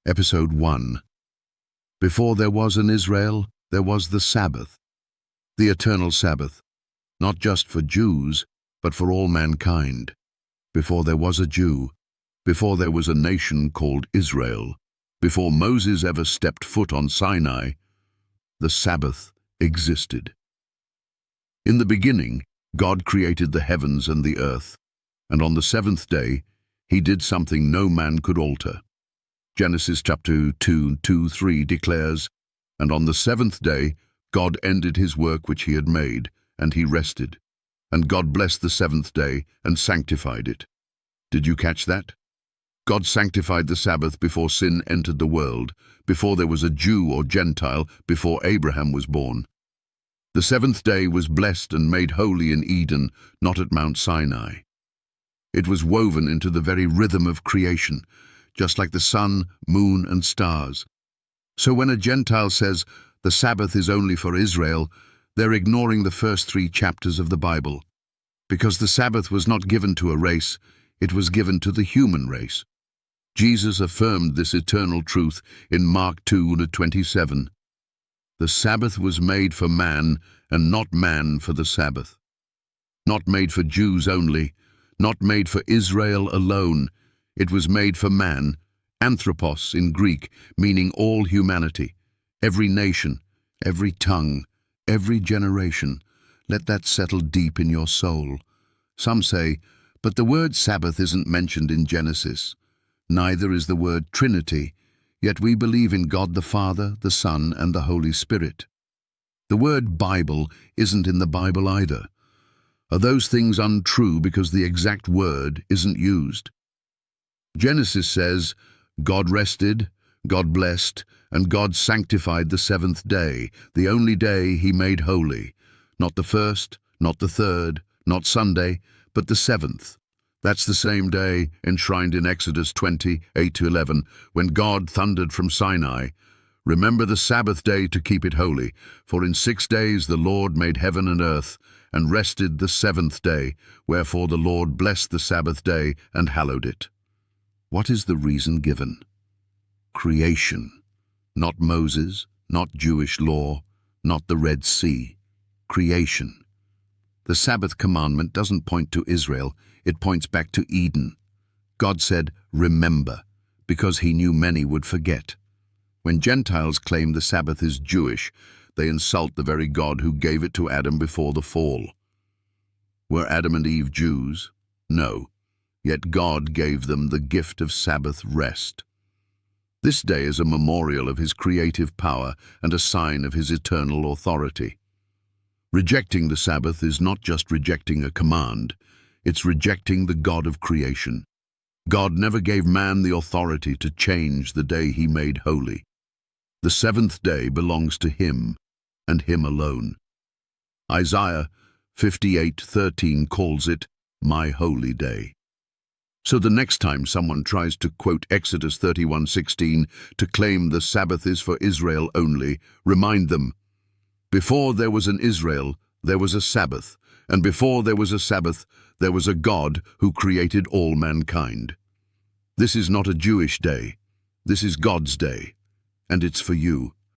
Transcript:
Episode 1. Before there was an Israel, there was the Sabbath, the eternal Sabbath, not just for Jews, but for all mankind. Before there was a Jew, before there was a nation called Israel, before Moses ever stepped foot on Sinai, the Sabbath existed. In the beginning, God created the heavens and the earth, and on the seventh day, he did something no man could alter. Genesis chapter 2:3 declares, "And on the seventh day God ended his work which he had made, and he rested. And God blessed the seventh day and sanctified it." Did you catch that? God sanctified the Sabbath before sin entered the world, before there was a Jew or Gentile, before Abraham was born. The seventh day was blessed and made holy in Eden, not at Mount Sinai. It was woven into the very rhythm of creation, just like the sun, moon, and stars. So when a Gentile says the Sabbath is only for Israel, they're ignoring the first 3 chapters of the Bible. Because the Sabbath was not given to a race, it was given to the human race. Jesus affirmed this eternal truth in Mark 2:27. The Sabbath was made for man, and not man for the Sabbath. Not made for Jews only, not made for Israel alone. It was made for man, anthropos in Greek, meaning all humanity, every nation, every tongue, every generation. Let that settle deep in your soul. Some say, but the word Sabbath isn't mentioned in Genesis. Neither is the word Trinity, yet we believe in God the Father, the Son, and the Holy Spirit. The word Bible isn't in the Bible either. Are those things untrue because the exact word isn't used? Genesis says, God rested, God blessed, and God sanctified the seventh day, the only day he made holy. Not the first, not the third, not Sunday, but the seventh. That's the same day enshrined in Exodus 20:8-11, when God thundered from Sinai, "Remember the Sabbath day to keep it holy, for in 6 days the Lord made heaven and earth, and rested the seventh day, wherefore the Lord blessed the Sabbath day and hallowed it." What is the reason given? Creation. Not Moses, not Jewish law, not the Red Sea. Creation. The Sabbath commandment doesn't point to Israel, it points back to Eden. God said, "Remember," because he knew many would forget. When Gentiles claim the Sabbath is Jewish, they insult the very God who gave it to Adam before the fall. Were Adam and Eve Jews? No. Yet God gave them the gift of Sabbath rest. This day is a memorial of his creative power and a sign of his eternal authority. Rejecting the Sabbath is not just rejecting a command, it's rejecting the God of creation. God never gave man the authority to change the day he made holy. The seventh day belongs to him, and him alone. Isaiah 58:13 calls it, "My holy day." So the next time someone tries to quote Exodus 31:16 to claim the Sabbath is for Israel only, remind them, before there was an Israel, there was a Sabbath, and before there was a Sabbath, there was a God who created all mankind. This is not a Jewish day. This is God's day, and it's for you.